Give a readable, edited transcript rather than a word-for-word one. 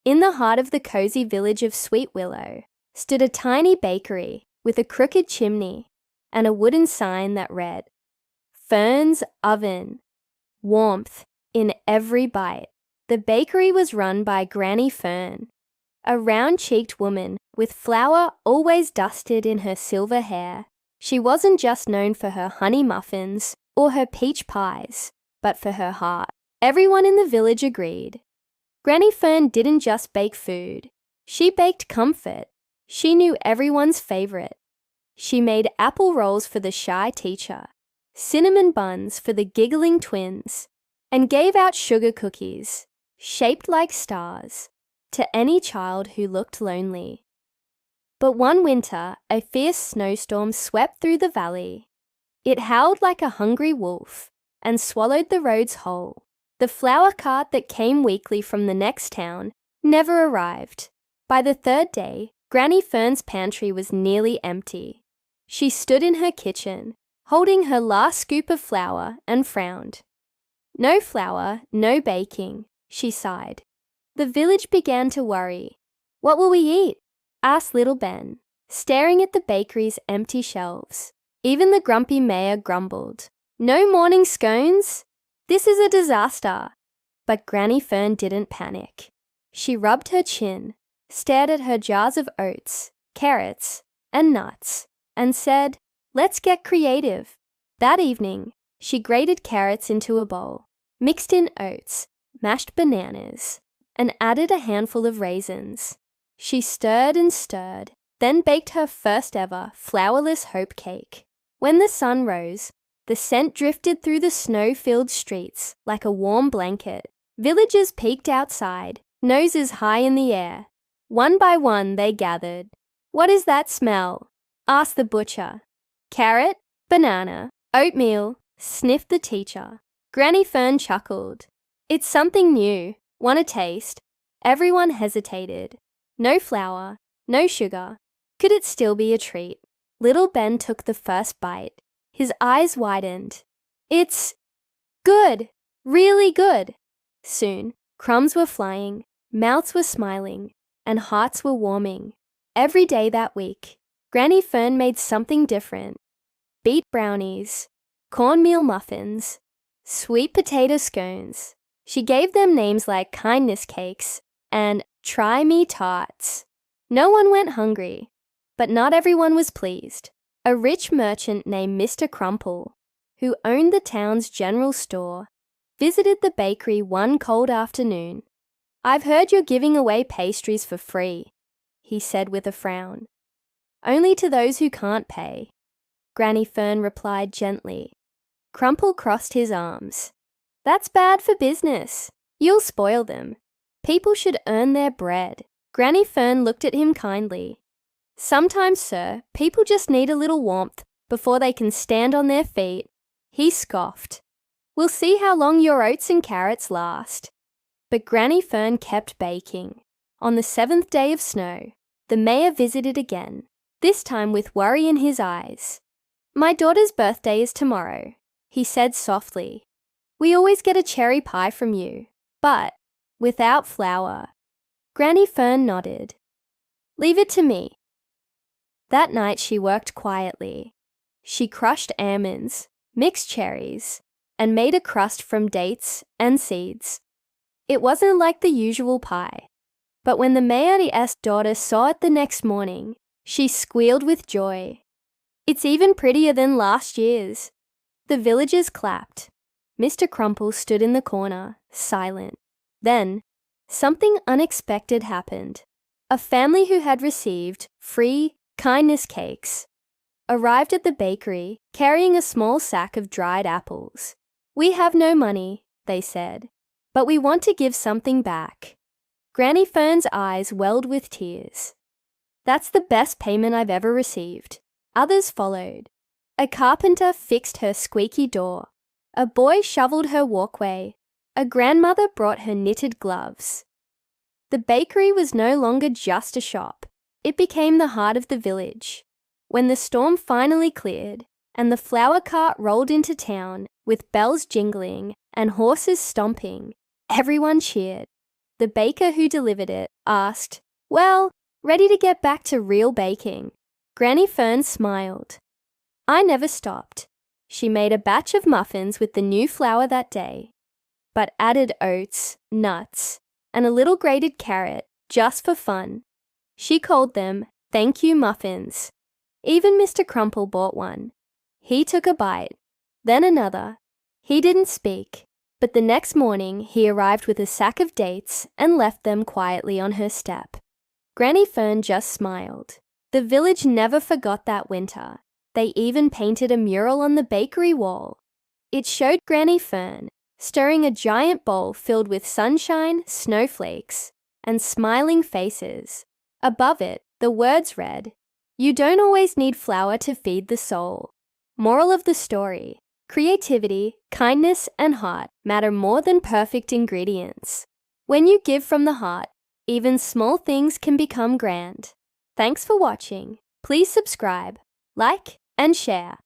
In the heart of the cozy village of Sweet Willow stood a tiny bakery with a crooked chimney and a wooden sign that read, "Fern's Oven, warmth in every bite." The bakery was run by Granny Fern, a round-cheeked woman with flour always dusted in her silver hair. She wasn't just known for her honey muffins or her peach pies, but for her heart. Everyone in the village agreed. Granny Fern didn't just bake food. She baked comfort. She knew everyone's favorite. She made apple rolls for the shy teacher, cinnamon buns for the giggling twins, and gave out sugar cookies, shaped like stars, to any child who looked lonely. But one winter, a fierce snowstorm swept through the valley. It howled like a hungry wolf and swallowed the roads whole. The flour cart that came weekly from the next town never arrived. By the third day, Granny Fern's pantry was nearly empty. She stood in her kitchen, holding her last scoop of flour, and frowned. "No flour, no baking," she sighed. The village began to worry. "What will we eat?" asked little Ben, staring at the bakery's empty shelves. Even the grumpy mayor grumbled. "No morning scones? This is a disaster." But Granny Fern didn't panic. She rubbed her chin, stared at her jars of oats, carrots, and nuts, and said, "Let's get creative." That evening, she grated carrots into a bowl, mixed in oats, mashed bananas, and added a handful of raisins. She stirred and stirred, then baked her first ever flourless hope cake. When the sun rose, the scent drifted through the snow-filled streets like a warm blanket. Villagers peeked outside, noses high in the air. One by one they gathered. "What is that smell?" asked the butcher. "Carrot, banana, oatmeal," sniffed the teacher. Granny Fern chuckled. "It's something new. Want a taste?" Everyone hesitated. No flour, no sugar. Could it still be a treat? Little Ben took the first bite. His eyes widened. "It's good, really good." Soon, crumbs were flying, mouths were smiling, and hearts were warming. Every day that week, Granny Fern made something different. Beet brownies, cornmeal muffins, sweet potato scones. She gave them names like kindness cakes and try me tarts. No one went hungry, but not everyone was pleased. A rich merchant named Mr. Crumple, who owned the town's general store, visited the bakery one cold afternoon. "I've heard you're giving away pastries for free," he said with a frown. "Only to those who can't pay," Granny Fern replied gently. Crumple crossed his arms. "That's bad for business. You'll spoil them. People should earn their bread." Granny Fern looked at him kindly. "Sometimes, sir, people just need a little warmth before they can stand on their feet." He scoffed. "We'll see how long your oats and carrots last." But Granny Fern kept baking. On the 7th day of snow, the mayor visited again, this time with worry in his eyes. "My daughter's birthday is tomorrow," he said softly. "We always get a cherry pie from you, but without flour." Granny Fern nodded. "Leave it to me." That night she worked quietly. She crushed almonds, mixed cherries, and made a crust from dates and seeds. It wasn't like the usual pie, but when the mayor's daughter saw it the next morning, she squealed with joy. "It's even prettier than last year's." The villagers clapped. Mr. Crumple stood in the corner, silent. Then, something unexpected happened. A family who had received free kindness cakes arrived at the bakery carrying a small sack of dried apples. "We have no money," they said, "but we want to give something back." Granny Fern's eyes welled with tears. "That's the best payment I've ever received." Others followed. A carpenter fixed her squeaky door. A boy shoveled her walkway. A grandmother brought her knitted gloves. The bakery was no longer just a shop. It became the heart of the village. When the storm finally cleared and the flour cart rolled into town with bells jingling and horses stomping, everyone cheered. The baker who delivered it asked, "Well, ready to get back to real baking?" Granny Fern smiled. I never stopped. She made a batch of muffins with the new flour that day, but added oats, nuts, and a little grated carrot just for fun. She called them thank you muffins. Even Mr. Crumple bought one. He took a bite, then another. He didn't speak, but the next morning he arrived with a sack of dates and left them quietly on her step. Granny Fern just smiled. The village never forgot that winter. They even painted a mural on the bakery wall. It showed Granny Fern stirring a giant bowl filled with sunshine, snowflakes, and smiling faces. Above it, the words read, "You don't always need flour to feed the soul." Moral of the story: creativity, kindness, and heart matter more than perfect ingredients. When you give from the heart, even small things can become grand. Thanks for watching. Please subscribe, like, and share.